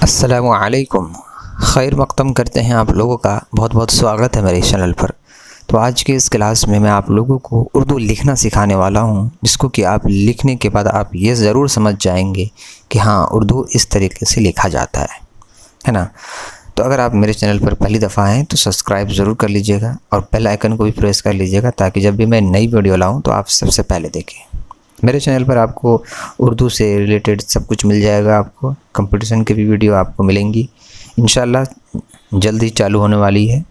अस्सलामुअलैकुम। खैर मक़दम करते हैं आप लोगों का बहुत बहुत स्वागत है मेरे चैनल पर। तो आज के इस क्लास में मैं आप लोगों को उर्दू लिखना सिखाने वाला हूं, जिसको कि आप लिखने के बाद आप ये ज़रूर समझ जाएंगे कि हाँ, उर्दू इस तरीके से लिखा जाता है ना। तो अगर आप मेरे चैनल पर पहली दफ़ा आएँ तो सब्सक्राइब ज़रूर कर लीजिएगा और बेल आइकन को भी प्रेस कर लीजिएगा, ताकि जब भी मैं नई वीडियो लाऊँ तो आप सबसे पहले देखें। मेरे चैनल पर आपको उर्दू से रिलेटेड सब कुछ मिल जाएगा। आपको कंपटीशन की भी वीडियो आपको मिलेंगी इंशाल्लाह, जल्दी चालू होने वाली है।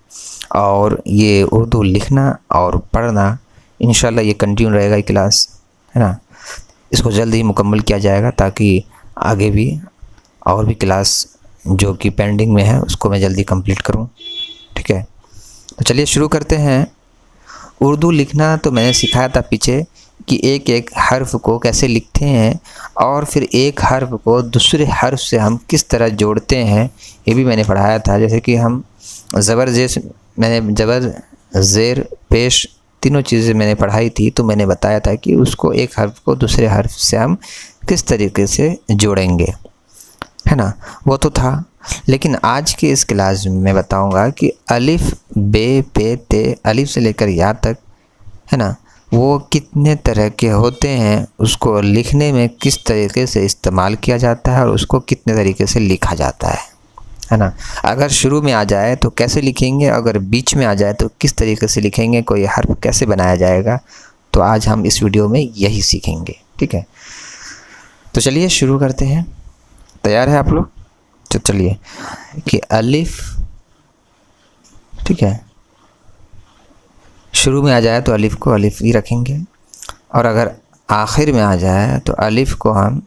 और ये उर्दू लिखना और पढ़ना इंशाल्लाह ये कंटिन्यू रहेगा ये क्लास, है ना। इसको जल्दी ही मुकम्मल किया जाएगा, ताकि आगे भी और भी क्लास जो कि पेंडिंग में है उसको मैं जल्दी कंप्लीट करूं। ठीक है, तो चलिए शुरू करते हैं। उर्दू लिखना तो मैंने सिखाया था पीछे कि एक एक हर्फ को कैसे लिखते हैं, और फिर एक हर्फ को दूसरे हर्फ से हम किस तरह जोड़ते हैं, ये भी मैंने पढ़ाया था। जैसे कि हम मैंने ज़बर ज़ेर पेश तीनों चीज़ें मैंने पढ़ाई थी, तो मैंने बताया था कि उसको एक हर्फ को दूसरे हर्फ से हम किस तरीके से जोड़ेंगे, है ना। वो तो था, लेकिन आज के इस क्लास में मैं बताऊंगा कि अलिफ बे पे ते, अलिफ से लेकर या तक, है ना, वो कितने तरह के होते हैं, उसको लिखने में किस तरीके से इस्तेमाल किया जाता है और उसको कितने तरीके से लिखा जाता है ना। अगर शुरू में आ जाए तो कैसे लिखेंगे, अगर बीच में आ जाए तो किस तरीके से लिखेंगे, कोई हर्फ कैसे बनाया जाएगा, तो आज हम इस वीडियो में यही सीखेंगे। ठीक है, तो चलिए शुरू करते हैं। तैयार है आप लोग? तो चलिए कि अलिफ, ठीक है, शुरू में आ जाए तो अलिफ को अलिफ ही रखेंगे, और अगर आखिर में आ जाए तो अलिफ को हम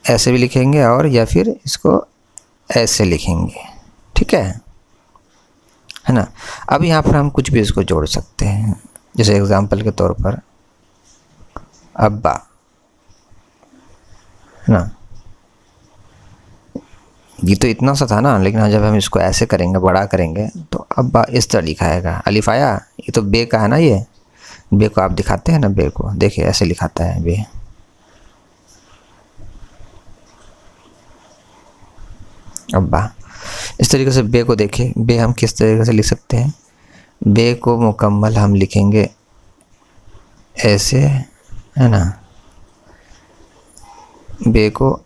ऐसे भी लिखेंगे और या फिर इसको ऐसे लिखेंगे। ठीक है ना। अब यहाँ पर हम कुछ भी इसको जोड़ सकते हैं, जैसे एग्जांपल के तौर पर अब्बा, है ना। ये तो इतना सा था ना, लेकिन जब हम इसको ऐसे करेंगे, बड़ा करेंगे, तो अब्बा इस तरह लिखा आएगा। अलिफ आया, ये तो बे का है ना, ये बे को आप दिखाते हैं ना, बे को देखिए ऐसे लिखाता है बे। अब्बा इस तरीके से बे को देखिए। बे हम किस तरीके से लिख सकते हैं, बे को मुकम्मल हम लिखेंगे ऐसे, है ना। बे को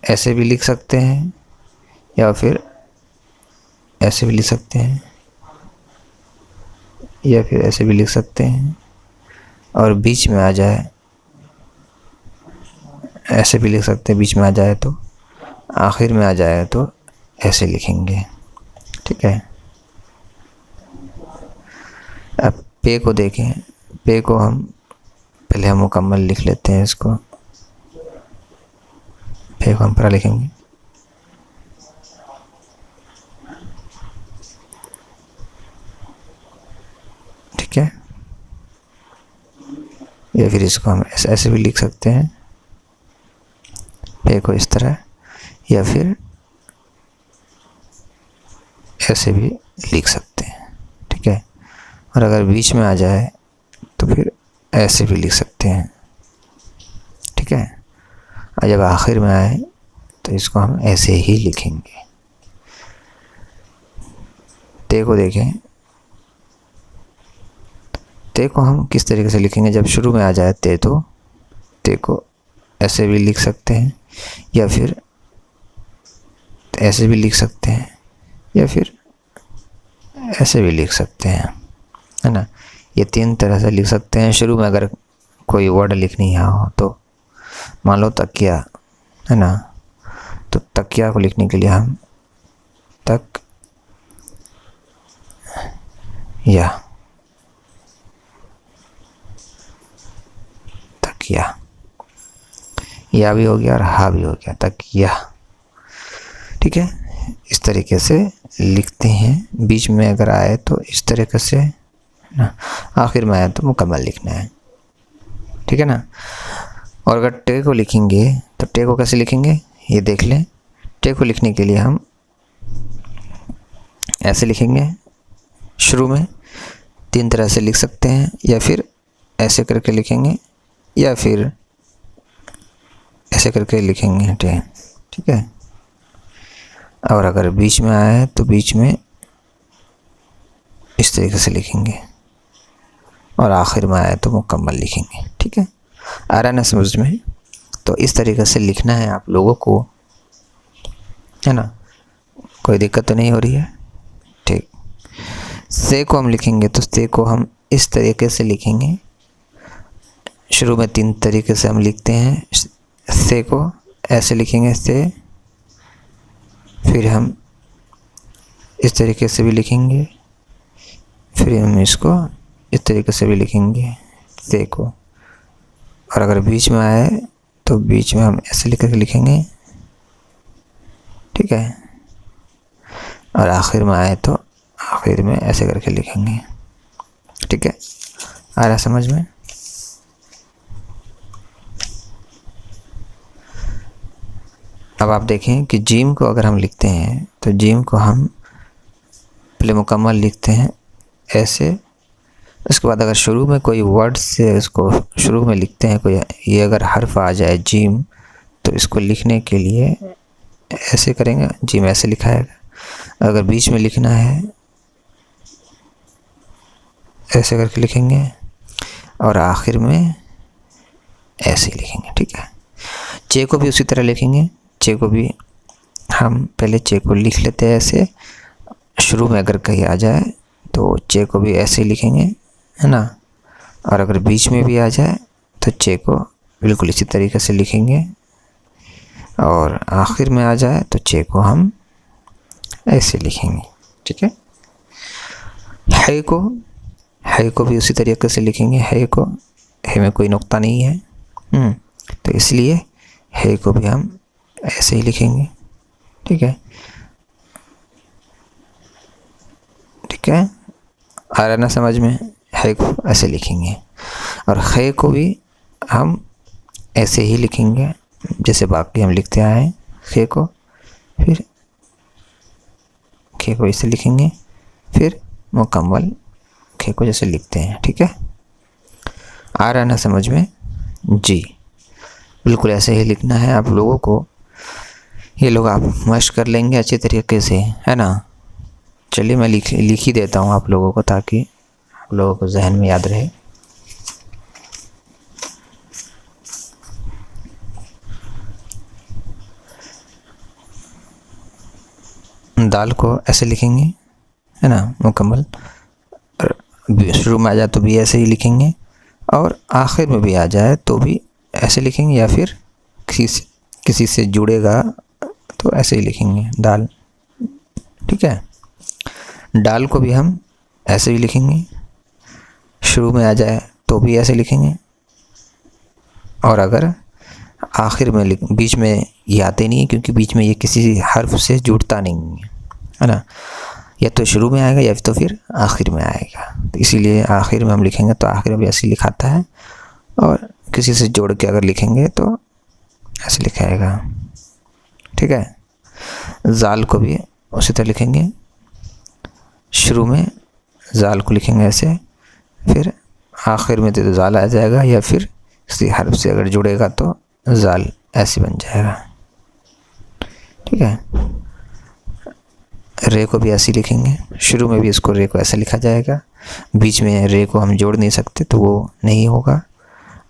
ऐसे भी लिख सकते हैं या फिर ऐसे भी लिख सकते हैं या फिर ऐसे भी लिख सकते हैं, और बीच में आ जाए ऐसे भी लिख सकते हैं, बीच में आ जाए तो, आखिर में आ जाए तो ऐसे लिखेंगे। ठीक है, अब पे को देखें। पे को हम पहले हम मुकम्मल लिख लेते हैं, इसको पे को हम पूरा लिखेंगे। ठीक है, या फिर इसको हम ऐसे भी लिख सकते हैं, पे को इस तरह, या फिर ऐसे भी लिख सकते हैं। ठीक है, और अगर बीच में आ जाए तो फिर ऐसे भी लिख सकते हैं। ठीक है, और जब आखिर में आए तो इसको हम ऐसे ही लिखेंगे। ते को देखें। ते को हम किस तरीके से लिखेंगे, जब शुरू में आ जाए ते, तो ते को ऐसे भी लिख सकते हैं, या फिर ऐसे भी लिख सकते हैं, या फिर ऐसे भी लिख सकते हैं, है ना। ये तीन तरह से लिख सकते हैं। शुरू में अगर कोई वर्ड लिखनी हो तो मान लो तकिया, है ना, तो तकिया को लिखने के लिए हम तक या, तकिया, या भी हो गया और हा भी हो गया, तकिया। ठीक है, इस तरीके से लिखते हैं। बीच में अगर आए तो इस तरीके से ना, आखिर में आए तो मुकम्मल लिखना है। ठीक है ना। और अगर टे को लिखेंगे तो टे को कैसे लिखेंगे, ये देख लें। टे को लिखने के लिए हम ऐसे लिखेंगे, शुरू में तीन तरह से लिख सकते हैं, या फिर ऐसे करके लिखेंगे, या फिर ऐसे करके लिखेंगे ठीक है। और अगर बीच में आया है तो बीच में इस तरीके से लिखेंगे, और आखिर में आया तो मुकम्मल लिखेंगे। ठीक है, आ रहा है ना समझ में? तो इस तरीके से लिखना है आप लोगों को, है ना? कोई दिक्कत तो नहीं हो रही है? ठीक। से को हम लिखेंगे तो से को हम इस तरीके से लिखेंगे। शुरू में 3 तरीके से हम लिखते हैं। से को ऐसे लिखेंगे से, फिर हम इस तरीके से भी लिखेंगे, फिर हम इसको इस तरीके से भी लिखेंगे से को। और अगर बीच में आए तो बीच में हम ऐसे लिख कर लिखेंगे, ठीक है। और आखिर में आए तो आखिर में ऐसे करके लिखेंगे। ठीक है, आ रहा समझ में? अब आप देखें कि जीम को अगर हम लिखते हैं तो जीम को हम पहले मुकम्मल लिखते हैं ऐसे। उसके बाद अगर शुरू में कोई वर्ड से इसको शुरू में लिखते हैं, कोई ये अगर हर्फ आ जाए जीम, तो इसको लिखने के लिए ऐसे करेंगे, जीम ऐसे लिखा है। अगर बीच में लिखना है ऐसे करके लिखेंगे, और आखिर में ऐसे लिखेंगे। ठीक है, चे को भी उसी तरह लिखेंगे। चे को भी हम पहले चे को लिख लेते हैं ऐसे, शुरू में अगर कहीं आ जाए तो चे को भी ऐसे ही लिखेंगे, है ना। और अगर बीच में भी आ जाए तो चे को बिल्कुल इसी तरीके से लिखेंगे, और आखिर में आ जाए तो चे को हम ऐसे लिखेंगे। ठीक है, है को भी उसी तरीके से लिखेंगे। है को, है में कोई नुक्ता नहीं है, तो इसलिए है को भी हम ऐसे ही लिखेंगे। ठीक है, ठीक है, आ रहा ना समझ में? है को ऐसे लिखेंगे, और खे को भी हम ऐसे ही लिखेंगे जैसे बाकी हम लिखते आए हैं। खे को फिर खे को ऐसे लिखेंगे, फिर मुकम्मल खे को जैसे लिखते हैं। ठीक है, आ रहा ना समझ में? जी, बिल्कुल ऐसे ही लिखना है आप लोगों को। ये लोग आप मशक कर लेंगे अच्छे तरीके से, है ना। चलिए मैं लिख ही देता हूँ आप लोगों को, ताकि आप लोगों को जहन में याद रहे। दाल को ऐसे लिखेंगे, है ना, मुकम्मल। शुरू में आ जाए तो भी ऐसे ही लिखेंगे, और आखिर में भी आ जाए तो भी ऐसे लिखेंगे, या फिर किसी से जुड़ेगा तो ऐसे ही लिखेंगे दाल। ठीक है, दाल को भी हम ऐसे ही लिखेंगे, शुरू में आ जाए तो भी ऐसे लिखेंगे, और अगर आखिर में बीच में ये आते नहीं है, क्योंकि बीच में ये किसी हर्फ से जुड़ता नहीं है ना। या तो शुरू में आएगा या तो फिर आखिर में आएगा, तो इसीलिए आखिर में हम लिखेंगे तो आखिर में भी ऐसे लिखाता है, और किसी से जोड़ के अगर लिखेंगे तो ऐसे लिखाएगा। ठीक है, जाल को भी उसी तरह लिखेंगे। शुरू में जाल को लिखेंगे ऐसे, फिर आखिर में तो जाल आ जाएगा, या फिर किसी हर्फ से अगर जुड़ेगा तो जाल ऐसे बन जाएगा। ठीक है, रे को भी ऐसे लिखेंगे। शुरू में भी इसको रे को ऐसे लिखा जाएगा, बीच में रे को हम जोड़ नहीं सकते तो वो नहीं होगा,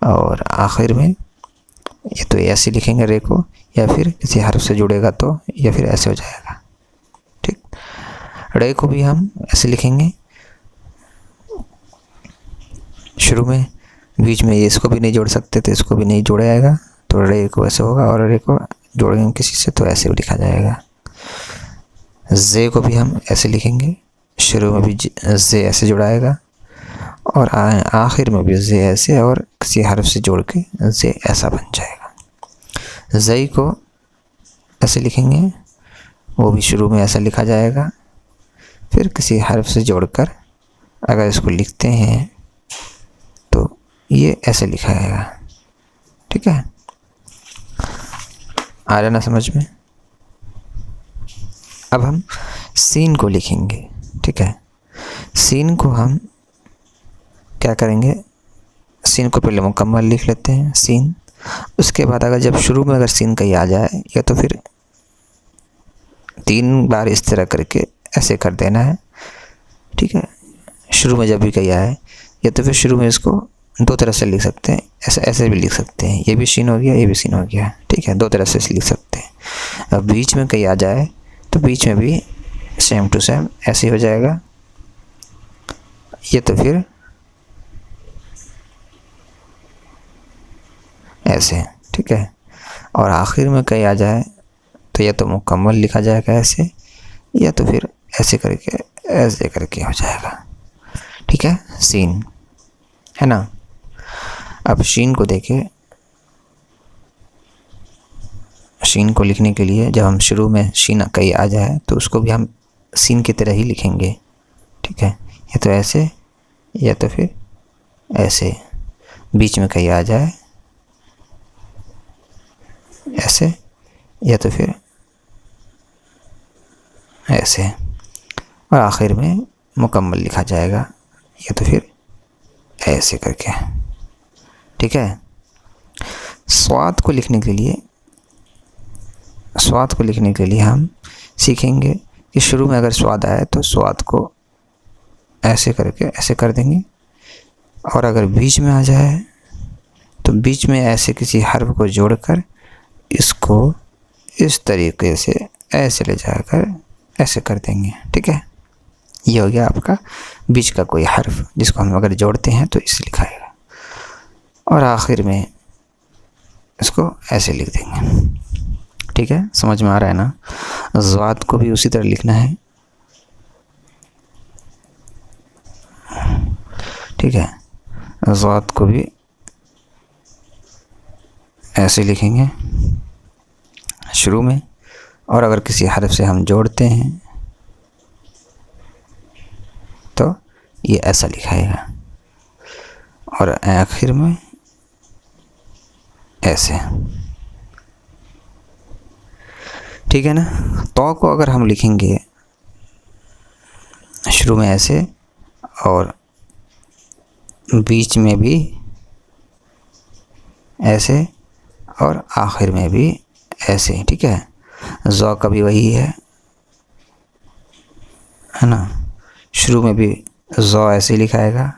और आखिर में ये तो ऐसे लिखेंगे रे को, या फिर किसी हर्फ से जुड़ेगा तो या फिर ऐसे हो जाएगा। ठीक, रे को भी हम ऐसे लिखेंगे। शुरू में, बीच में ये इसको भी नहीं जोड़ सकते तो इसको भी नहीं जोड़ा जाएगा, तो रे को ऐसे होगा, और रे को जोड़ेंगे किसी से तो ऐसे भी लिखा जाएगा। जे को भी हम ऐसे लिखेंगे, शुरू में भी जे ऐसे जुड़ाएगा, और आखिर में भी जे ऐसे, और किसी हर्फ से जोड़ के जे ऐसा बन जाएगा। जई को ऐसे लिखेंगे, वो भी शुरू में ऐसा लिखा जाएगा, फिर किसी हर्फ से जोड़कर अगर इसको लिखते हैं तो ये ऐसे लिखा जाएगा। ठीक है, आ रहा ना समझ में? अब हम सीन को लिखेंगे। ठीक है, सीन को हम क्या करेंगे, सीन को पहले मुकम्मल लिख लेते हैं सीन, उसके बाद अगर जब शुरू में अगर सीन कहीं आ जाए या तो फिर 3 बार इस तरह करके ऐसे कर देना है, ठीक है। शुरू में जब भी कहीं आए या तो फिर शुरू में इसको 2 तरह से लिख सकते हैं, ऐसे ऐसे भी लिख सकते हैं, ये भी सीन हो गया, ये भी सीन हो गया, ठीक है। 2 तरह से लिख सकते हैं। अब बीच में कहीं आ जाए तो बीच में भी सेम टू सेम ऐसे हो जाएगा, ये तो फिर ऐसे, ठीक है। और आखिर में कहीं आ जाए तो या तो मुकम्मल लिखा जाएगा ऐसे, या तो फिर ऐसे करके हो जाएगा, ठीक है। सीन है ना। अब शीन को देखें। शीन को लिखने के लिए जब हम शुरू में शीन कहीं आ जाए तो उसको भी हम सीन की तरह ही लिखेंगे, ठीक है। या तो ऐसे या तो फिर ऐसे, बीच में कहीं आ जाए ऐसे या तो फिर ऐसे, और आखिर में मुकम्मल लिखा जाएगा या तो फिर ऐसे करके, ठीक है। स्वाद को लिखने के लिए हम सीखेंगे कि शुरू में अगर स्वाद आए तो स्वाद को ऐसे करके ऐसे कर देंगे, और अगर बीच में आ जाए तो बीच में ऐसे किसी हर्फ को जोड़कर इसको इस तरीके से ऐसे ले जाकर ऐसे कर देंगे, ठीक है। ये हो गया आपका बीच का कोई हर्फ जिसको हम अगर जोड़ते हैं तो इसे लिखाएगा, और आखिर में इसको ऐसे लिख देंगे, ठीक है। समझ में आ रहा है ना। ज़ात को भी उसी तरह लिखना है, ठीक है। ज़ात को भी ऐसे लिखेंगे शुरू में, और अगर किसी हर्फ से हम जोड़ते हैं तो ये ऐसा लिखाएगा, और आखिर में ऐसे, ठीक है ना। तो को अगर हम लिखेंगे शुरू में ऐसे और बीच में भी ऐसे और आखिर में भी ऐसे, ठीक है। ज़ौ का भी वही है ना। शुरू में भी ज़ौ ऐसे लिखाएगा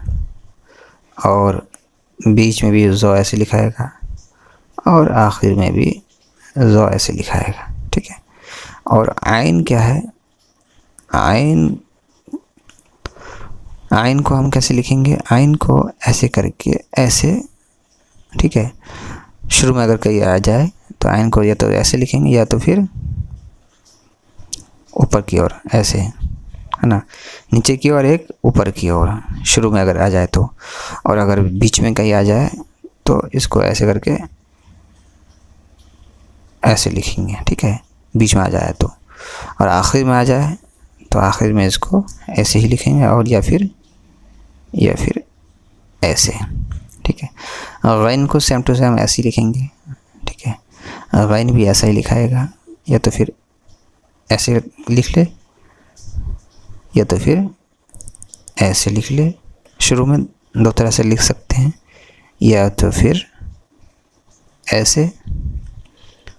और बीच में भी ज़ौ ऐसे लिखाएगा और आखिर में भी ज़ौ ऐसे लिखाएगा, ठीक है। और आइन क्या है, आइन को हम कैसे लिखेंगे, आइन को ऐसे करके ऐसे, ठीक है। शुरू में अगर कहीं आ जाए तो आइन को या तो ऐसे लिखेंगे या तो फिर ऊपर की ओर ऐसे, है ना। नीचे की ओर एक, ऊपर की ओर शुरू में अगर आ जाए तो, और अगर बीच में कहीं आ जाए तो इसको ऐसे करके ऐसे लिखेंगे, ठीक है। बीच में आ जाए तो, और आखिर में आ जाए तो आखिर में इसको ऐसे ही लिखेंगे, और या फिर ऐसे, ठीक है। गैन को सेम टू सेम ऐसे ही लिखेंगे, ठीक है। गैन भी ऐसा ही लिखाएगा, या तो फिर ऐसे लिख ले या तो फिर ऐसे लिख ले। शुरू में 2 तरह से लिख सकते हैं, या तो फिर ऐसे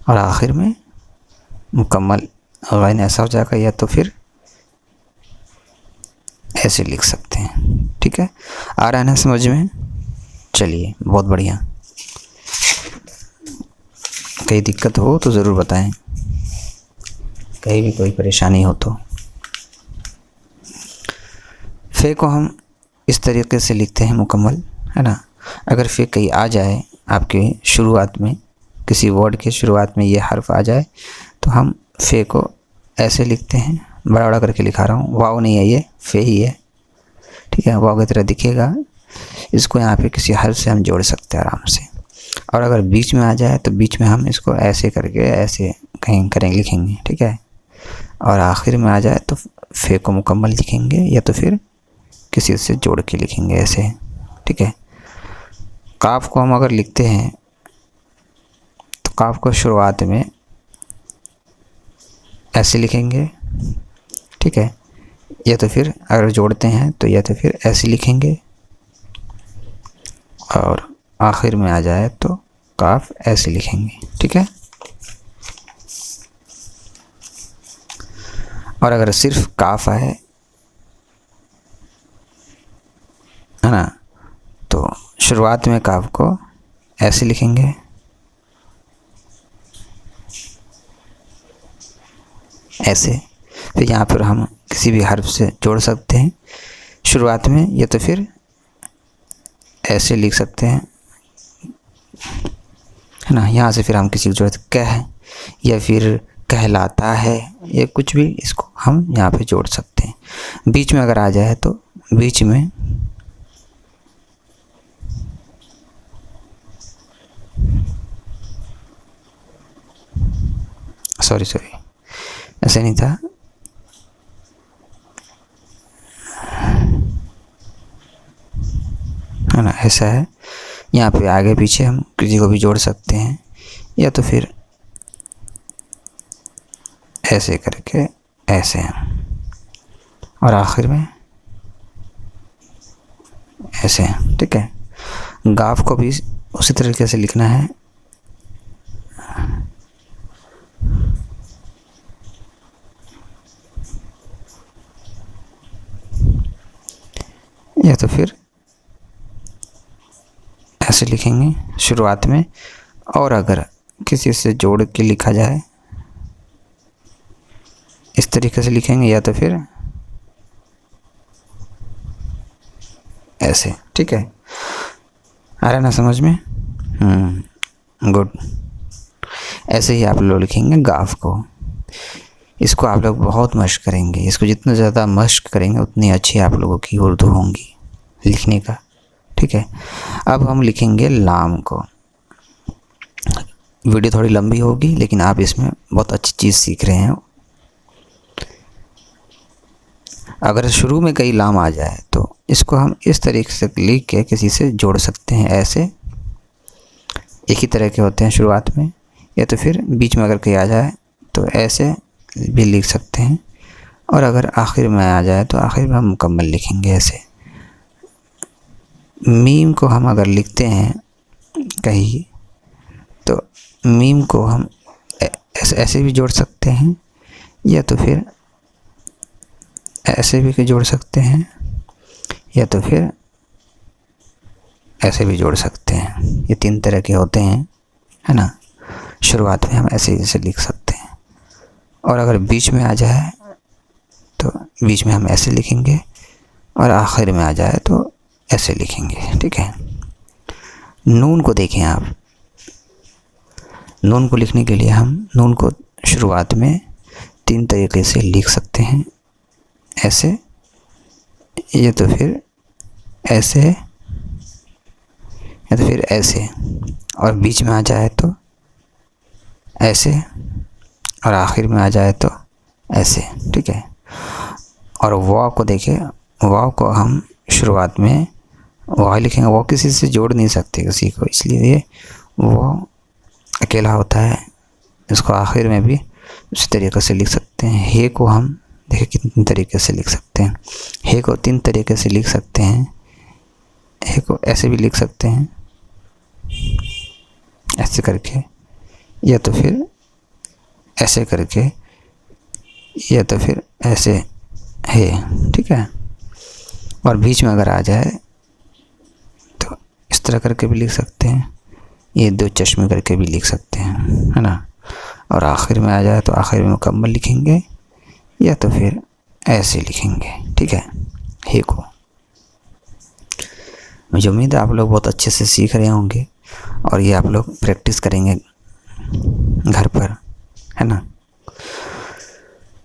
और आखिर में मुकम्मल गैन ऐसा हो जाएगा, या तो फिर ऐसे लिख सकते हैं, ठीक है। आ रहा है ना समझ में। चलिए, बहुत बढ़िया। कहीं दिक्कत हो तो ज़रूर बताएं, कहीं भी कोई परेशानी हो तो। फे को हम इस तरीके से लिखते हैं मुकम्मल, है ना। अगर फे कहीं आ जाए आपके शुरुआत में, किसी वर्ड के शुरुआत में ये हर्फ आ जाए तो हम फे को ऐसे लिखते हैं, बड़ा बड़ा करके लिखा रहा हूँ, वाव नहीं है, ये फे ही है, ठीक है। वाव की तरह दिखेगा। इसको यहाँ पे किसी हर्फ से हम जोड़ सकते हैं आराम से। और अगर बीच में आ जाए तो बीच में हम इसको ऐसे करके ऐसे कहीं करेंगे, लिखेंगे, ठीक है। और आखिर में आ जाए तो फे को मुकम्मल लिखेंगे, या तो फिर किसी से जोड़ के लिखेंगे ऐसे, ठीक है। काफ को हम अगर लिखते हैं तो काफ को शुरुआत में ऐसे लिखेंगे, ठीक है। या तो फिर अगर जोड़ते हैं तो या तो फिर ऐसे लिखेंगे, और आखिर में आ जाए तो काफ ऐसे लिखेंगे, ठीक है। और अगर सिर्फ काफ है ना, तो शुरुआत में काफ को ऐसे लिखेंगे, ऐसे। फिर यहाँ पर हम किसी भी हर्फ से जोड़ सकते हैं शुरुआत में, या तो फिर ऐसे लिख सकते हैं, है ना। यहाँ से फिर हम किसी को जोड़ कह या फिर कहलाता है, ये कुछ भी इसको हम यहाँ पे जोड़ सकते हैं। बीच में अगर आ जाए तो बीच में सॉरी ऐसे नहीं था, है ना, ऐसा है। यहाँ पे आगे पीछे हम किसी को भी जोड़ सकते हैं, या तो फिर ऐसे करके ऐसे हैं, और आखिर में ऐसे हैं, ठीक है। गाफ को भी उसी तरीके से लिखना है, या तो फिर ऐसे लिखेंगे शुरुआत में। और अगर किसी से जोड़ के लिखा जाए इस तरीके से लिखेंगे, या तो फिर ऐसे, ठीक है। आ रहा है ना समझ में? गुड। ऐसे ही आप लोग लिखेंगे गाफ को। इसको आप लोग बहुत मश्क करेंगे, इसको जितना ज़्यादा मश्क करेंगे उतनी अच्छी आप लोगों की उर्दू होंगी लिखने का, ठीक है। अब हम लिखेंगे लाम को। वीडियो थोड़ी लंबी होगी, लेकिन आप इसमें बहुत अच्छी चीज़ सीख रहे हैं। अगर शुरू में कई लाम आ जाए तो इसको हम इस तरीके से लिख के किसी से जोड़ सकते हैं, ऐसे। एक ही तरह के होते हैं शुरुआत में, या तो फिर बीच में अगर कहीं आ जाए तो ऐसे भी लिख सकते हैं। और अगर आखिर में आ जाए तो आखिर में हम मुकम्मल लिखेंगे, ऐसे। मीम को हम अगर लिखते हैं कहीं, तो मीम को हम ऐसे भी जोड़ सकते हैं, या तो फिर ऐसे भी जोड़ सकते हैं, या तो फिर ऐसे भी जोड़ सकते हैं। ये 3 तरह के होते हैं, है ना। शुरुआत में हम ऐसे लिख सकते हैं, और अगर बीच में आ जाए तो बीच में हम ऐसे लिखेंगे, और आखिर में आ जाए तो ऐसे लिखेंगे, ठीक है। नून को देखें आप। नून को लिखने के लिए हम नून को शुरुआत में 3 तरीके से लिख सकते हैं, ऐसे, या तो फिर ऐसे, या तो फिर ऐसे। और बीच में आ जाए तो ऐसे, और आखिर में आ जाए तो ऐसे, ठीक है। और वाव को देखें। वाव को हम शुरुआत में वाव लिखेंगे। वाव किसी से जोड़ नहीं सकते किसी को, इसलिए वो अकेला होता है। इसको आखिर में भी उसी तरीके से लिख सकते हैं। हे को हम देखिए कितने तरीके से लिख सकते हैं। हे को 3 तरीके से लिख सकते हैं। हे को ऐसे भी लिख सकते हैं, ऐसे करके, या तो फिर ऐसे करके, या तो फिर ऐसे है, ठीक है। और बीच में अगर आ जाए तो इस तरह करके भी लिख सकते हैं, ये 2 चश्मे करके भी लिख सकते हैं, है ना। और आखिर में आ जाए तो आखिर में मुकम्मल लिखेंगे, या तो फिर ऐसे लिखेंगे, ठीक है, हे को। मुझे उम्मीद है आप लोग बहुत अच्छे से सीख रहे होंगे, और ये आप लोग प्रैक्टिस करेंगे घर पर, है ना।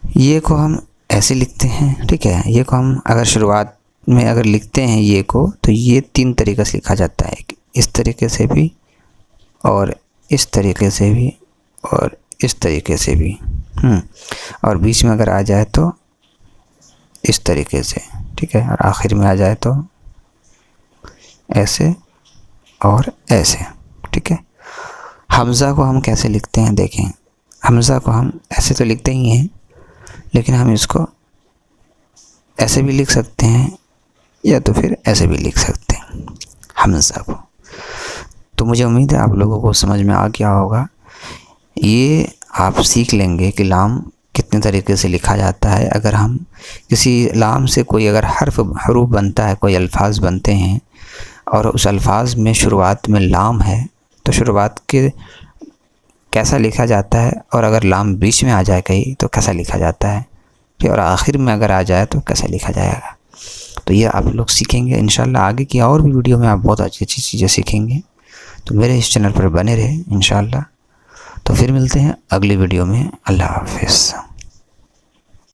ये को हम ऐसे लिखते हैं, ठीक है। ये को हम अगर शुरुआत में अगर लिखते हैं ये को, तो ये 3 तरीके से लिखा जाता है, इस तरीके से भी, और इस तरीके से भी, और इस तरीके से भी। और बीच में अगर आ जाए तो इस तरीके से, ठीक है। और आखिर में आ जाए तो ऐसे और ऐसे, ठीक है। हमज़ा को हम कैसे लिखते हैं देखें। हमज़ा को हम ऐसे तो लिखते ही हैं, लेकिन हम इसको ऐसे भी लिख सकते हैं, या तो फिर ऐसे भी लिख सकते हैं हमज़ा को। तो मुझे उम्मीद है आप लोगों को समझ में आ गया होगा। ये आप सीख लेंगे कि लाम कितने तरीके से लिखा जाता है। अगर हम किसी लाम से कोई अगर हरूफ बनता है, कोई अल्फाज बनते हैं और उस अल्फाज में शुरुआत में लाम है तो शुरुआत के कैसा लिखा जाता है, और अगर लाम बीच में आ जाए कहीं तो कैसा लिखा जाता है, और आखिर में अगर आ जाए तो कैसा लिखा जाएगा। तो ये आप लोग सीखेंगे इंशाल्लाह। आगे की और भी वीडियो में आप बहुत अच्छी अच्छी चीज़ें सीखेंगे। तो मेरे इस चैनल पर बने रहे इंशाल्लाह। तो फिर मिलते हैं अगली वीडियो में। अल्लाह हाफ़िज़।